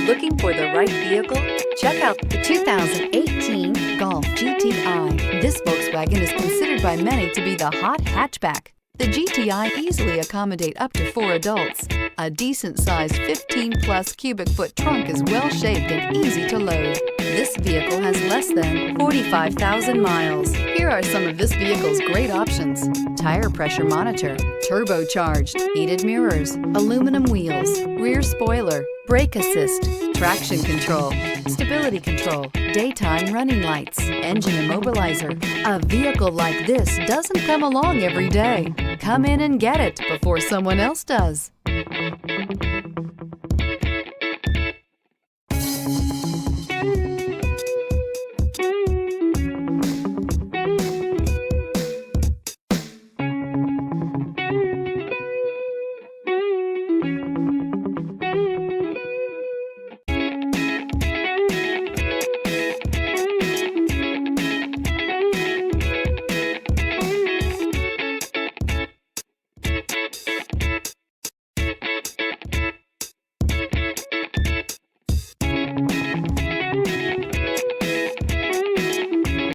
Looking for the right vehicle? Check out the 2018 Golf GTI. This Volkswagen is considered by many to be the hot hatchback. The GTI easily accommodate up to 4 adults. A decent-sized 15-plus cubic foot trunk is well-shaped and easy to load. This vehicle has less than 45,000 miles. Here are some of this vehicle's great options: tire pressure monitor, turbocharged, heated mirrors, aluminum wheels, rear spoiler, brake assist, traction control, stability control, daytime running lights, engine immobilizer. A vehicle like this doesn't come along every day. Come in and get it before someone else does.